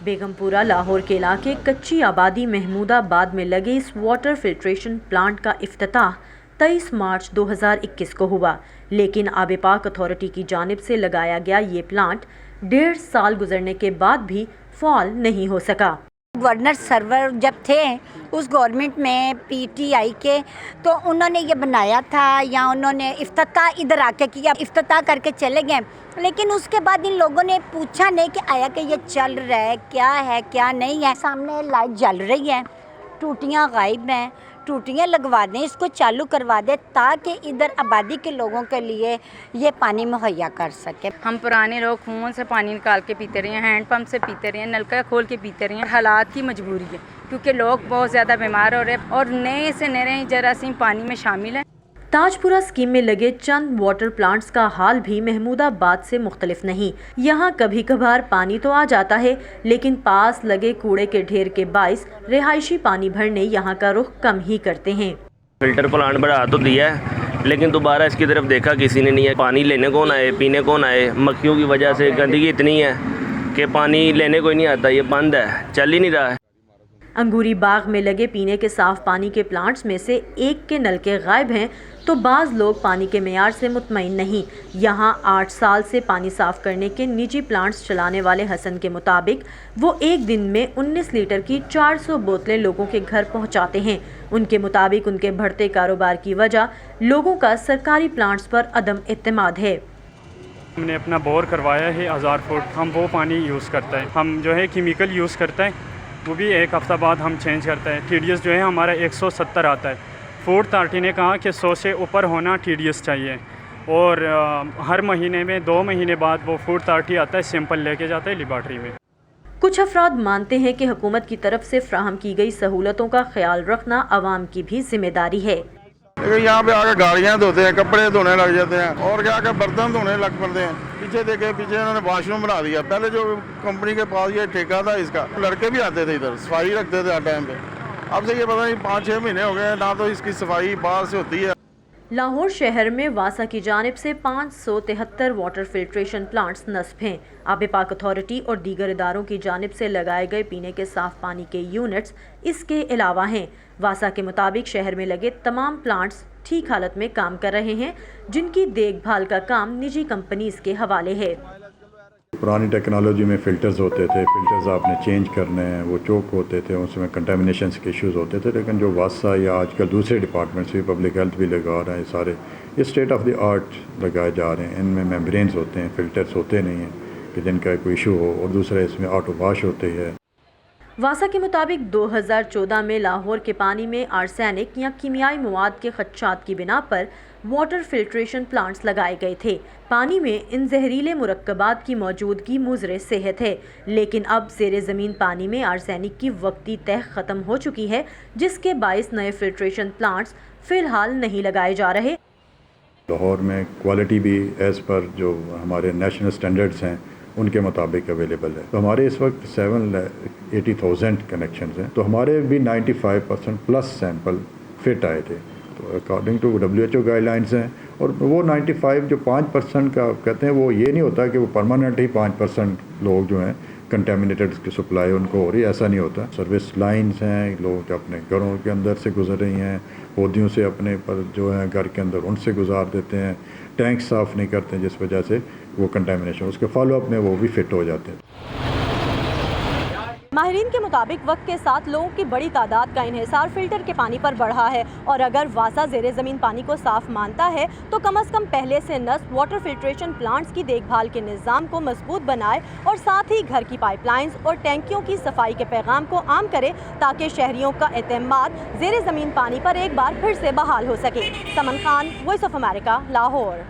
बेगमपुरा लाहौर के इलाके कच्ची आबादी महमूदाबाद में लगे इस वाटर फिल्ट्रेशन प्लांट का इफ्तिताह 23 मार्च 2021 को हुआ, लेकिन आब पाक अथॉरिटी की जानिब से लगाया गया ये प्लांट 1.5 साल गुजरने के बाद भी फाल नहीं हो सका। गवर्नर सरवर जब थे उस गवर्नमेंट में पीटीआई के, तो उन्होंने ये बनाया था या उन्होंने इफ्तिताह इधर आके किया, इफ्तिताह करके चले गए, लेकिन उसके बाद इन लोगों ने पूछा नहीं कि आया कि ये चल रहा है क्या नहीं है। सामने लाइट जल रही है, टूटियाँ गायब हैं, टूटियाँ लगवा दें, इसको चालू करवा दें ताकि इधर आबादी के लोगों के लिए ये पानी मुहैया कर सके। हम पुराने लोग कुओं से पानी निकाल के पीते रहे हैं, हैंड पंप से पीते रहे हैं, नलका खोल के पीते रहे हैं। हालात की मजबूरी है क्योंकि लोग बहुत ज़्यादा बीमार हो रहे हैं और नए से नए जरासीम पानी में शामिल हैं। ताजपुरा स्कीम में लगे चंद वाटर प्लांट्स का हाल भी महमूदाबाद से मुख्तलिफ नहीं। यहाँ कभी कभार पानी तो आ जाता है, लेकिन पास लगे कूड़े के ढेर के बाइस रिहायशी पानी भरने यहाँ का रुख कम ही करते हैं। फिल्टर प्लांट बढ़ा तो दिया है, लेकिन दोबारा इसकी तरफ देखा किसी ने नहीं है। पानी लेने कौन आए, पीने कौन आए? मक्खियों की वजह से गंदगी इतनी है कि पानी लेने कोई नहीं आता, ये बंद है, चल ही नहीं रहा है। अंगूरी बाग में लगे पीने के साफ पानी के प्लांट्स में से एक के नलके गायब हैं, तो बाज़ लोग पानी के मेयार से मुतमईन नहीं। यहाँ 8 साल से पानी साफ करने के निजी प्लांट्स चलाने वाले हसन के मुताबिक वो एक दिन में 19 लीटर की 400 बोतलें लोगों के घर पहुँचाते हैं। उनके मुताबिक उनके बढ़ते कारोबार की वजह लोगों का सरकारी प्लांट्स पर अदम एतमाद है। हमने अपना बोर करवाया है 1000 फुट, हम वो पानी यूज़ करते हैं। हम जो है केमिकल यूज़ करते हैं, वो भी एक हफ़्ता बाद हम चेंज करते हैं। TDS जो है हमारा 170 आता है। फूड अथॉरिटी ने कहा कि 100 से ऊपर होना TDS चाहिए, और हर महीने में 2 महीने बाद वो फूड अथॉरिटी आता है, सैंपल लेके जाता है लेबॉर्ट्री में। कुछ अफराद मानते हैं कि हुकूमत की तरफ से फ्राहम की गई सहूलतों का ख्याल रखना अवाम की भी जिम्मेदारी है। यहाँ पे आकर गाड़ियाँ धोते हैं, कपड़े धोने लग जाते हैं और क्या बर्तन धोने लग पड़ते हैं। पीछे उन्होंने वॉशरूम बना दिया। पहले जो कंपनी के पास ये ठेका था इसका, लड़के भी आते थे इधर, सफाई रखते थे हर टाइम पे। अब से ये पता नहीं 5-6 महीने हो गए ना तो इसकी सफाई बाहर से होती है। लाहौर शहर में वासा की जानिब से 573 वाटर फिल्ट्रेशन प्लांट्स नस्ब हैं। आब पाक अथॉरिटी और दीगर इदारों की जानिब से लगाए गए पीने के साफ पानी के यूनिट्स इसके अलावा हैं। वासा के मुताबिक शहर में लगे तमाम प्लांट्स ठीक हालत में काम कर रहे हैं, जिनकी देखभाल का काम निजी कंपनीज के हवाले है। पुरानी टेक्नोलॉजी में फ़िल्टर्स होते थे, फ़िल्टर्स आपने चेंज करने हैं, वो चोक होते थे, उसमें कंटामिनेशन के इश्यूज़ होते थे। लेकिन जो वासा या आजकल दूसरे डिपार्टमेंट्स भी पब्लिक हेल्थ भी लगा रहे हैं, सारे ये स्टेट ऑफ द आर्ट लगाए जा रहे हैं। इनमें मेम्ब्रेन्स होते हैं, फ़िल्टर्स होते नहीं हैं कि जिनका कोई इशू हो, और दूसरा इसमें ऑटो वॉश होते हैं। वासा के मुताबिक 2014 में लाहौर के पानी में आर्सेनिक या कीमियाई मवाद के खदशात की बिना पर वाटर फिल्ट्रेशन प्लांट्स लगाए गए थे। पानी में इन जहरीले मुरक्कबात की मौजूदगी मुज़र सेहत है, लेकिन अब ज़ेरे ज़मीन पानी में आर्सेनिक की वक्ती तह ख़त्म हो चुकी है, जिसके बाइस नए फिल्ट्रेशन प्लांट्स फ़िलहाल नहीं लगाए जा रहे। लाहौर में क्वालिटी भी एज़ पर जो हमारे नेशनल स्टैंडर्ड्स हैं उनके मुताबिक अवेलेबल है। तो हमारे इस वक्त 780,000 कनेक्शंस हैं, तो हमारे भी 95% प्लस सैंपल फिट आए थे। तो अकॉर्डिंग टू WHO गाइडलाइंस हैं, और वो 95 जो 5% का कहते हैं, वो ये नहीं होता कि वो परमानेंट ही 5% लोग जो हैं कंटेमिनेटेड की सप्लाई उनको हो रही है, ऐसा नहीं होता। सर्विस लाइंस हैं, लोग अपने घरों के अंदर से गुजर रही हैं, पौधियों से अपने पर जो है घर के अंदर उनसे गुजार देते हैं, टैंक साफ़ नहीं करते हैं, जिस वजह से वो कंटेमिनेशन उसके फॉलोअप में वो भी फिट हो जाते हैं। माहिरीन के मुताबिक वक्त के साथ लोगों की बड़ी तादाद का इन्हिसार फिल्टर के पानी पर बढ़ा है, और अगर वासा ज़ेरे ज़मीन पानी को साफ मानता है तो कम अज़ कम पहले से नस्ब वाटर फिल्ट्रेशन प्लांट्स की देखभाल के निज़ाम को मजबूत बनाए, और साथ ही घर की पाइपलाइंस और टैंकियों की सफाई के पैगाम को आम करे, ताकि शहरियों का एतमाद ज़ेरे ज़मीन पानी पर एक बार फिर से बहाल हो सके। Saman Khan, Voice of America, Lahore.